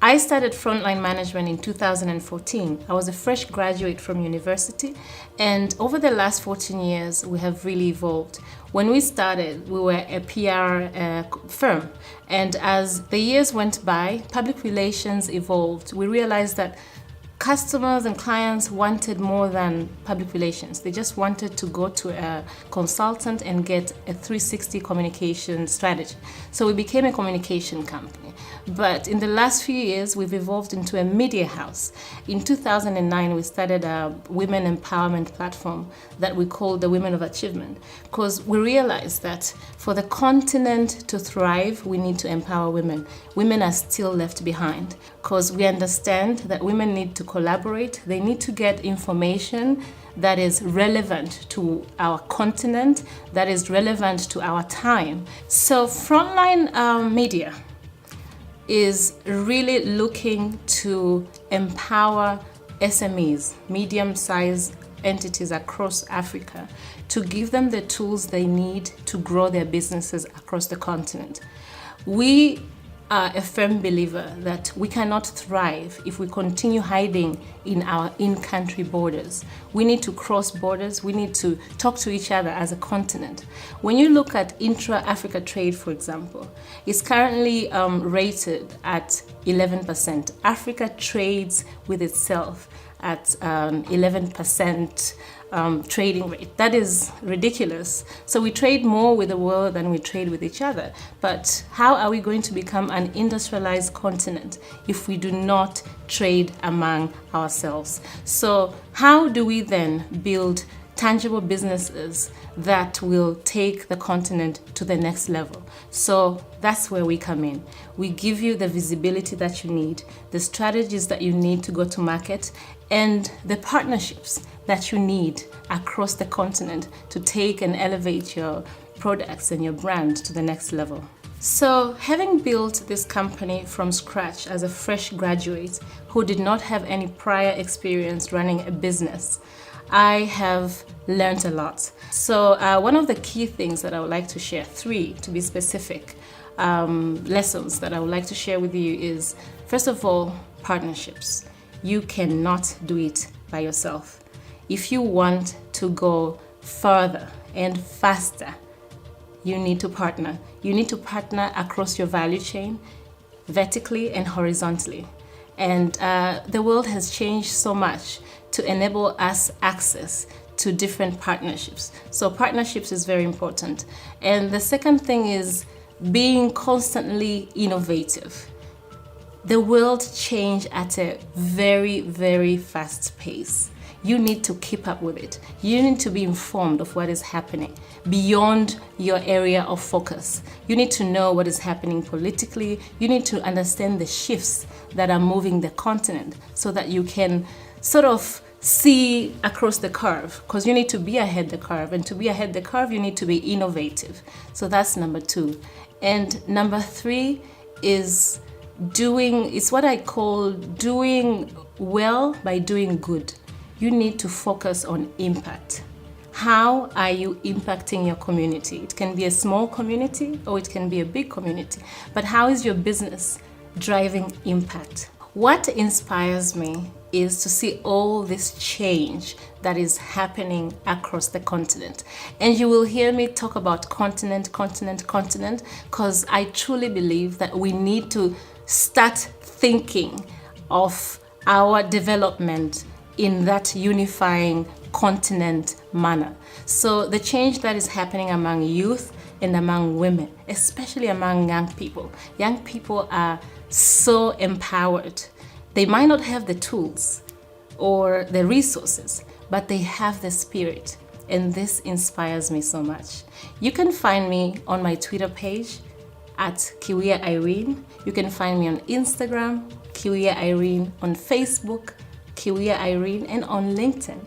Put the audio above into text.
I started frontline management in 2014. I was a fresh graduate from university, and over the last 14 years, we have really evolved. When we started, we were a PR firm, and as the years went by, public relations evolved. We realized that customers and clients wanted more than public relations. They just wanted to go to a consultant and get a 360 communication strategy. So we became a communication company. But in the last few years, we've evolved into a media house. In 2009, we started a women empowerment platform that we called the Women of Achievement, because we realized that for the continent to thrive, we need to empower women. Women are still left behind, because we understand that women need to collaborate. They need to get information that is relevant to our continent, that is relevant to our time. So Frontline Media is really looking to empower SMEs, medium-sized entities across Africa, to give them the tools they need to grow their businesses across the continent. We are a firm believer that we cannot thrive if we continue hiding in our in-country borders. We need to cross borders. We need to talk to each other as a continent. When you look at intra-Africa trade, for example, it's currently rated at 11%. Africa trades with itself at 11% trading rate. That is ridiculous. So we trade more with the world than we trade with each other. But how are we going to become an industrialized continent if we do not trade among ourselves? So how do we then build tangible businesses that will take the continent to the next level? So that's where we come in. We give you the visibility that you need, the strategies that you need to go to market, and the partnerships that you need across the continent to take and elevate your products and your brand to the next level. So having built this company from scratch as a fresh graduate who did not have any prior experience running a business, I have learned a lot. So one of the key things that I would like to share, 3 to be specific, lessons that I would like to share with you is, first of all, partnerships. You cannot do it by yourself. If you want to go further and faster, you need to partner. You need to partner across your value chain, vertically and horizontally. And the world has changed so much to enable us access to different partnerships. So partnerships is very important. And the second thing is being constantly innovative. The world changed at a very, very fast pace. You need to keep up with it. You need to be informed of what is happening beyond your area of focus. You need to know what is happening politically. You need to understand the shifts that are moving the continent so that you can sort of see across the curve, because you need to be ahead the curve, and to be ahead the curve, you need to be innovative. So that's number 2. And number 3 is it's what I call doing well by doing good. You need to focus on impact. How are you impacting your community? It can be a small community or it can be a big community, but how is your business driving impact? What inspires me is to see all this change that is happening across the continent. And you will hear me talk about continent, because I truly believe that we need to start thinking of our development in that unifying continent manner. So the change that is happening among youth and among women, especially among young people. Young people are so empowered. They might not have the tools or the resources, but they have the spirit. And this inspires me so much. You can find me on my Twitter page at Kiwia Irene. You can find me on Instagram, Kiwia Irene, on Facebook, Kiwia Irene, and on LinkedIn.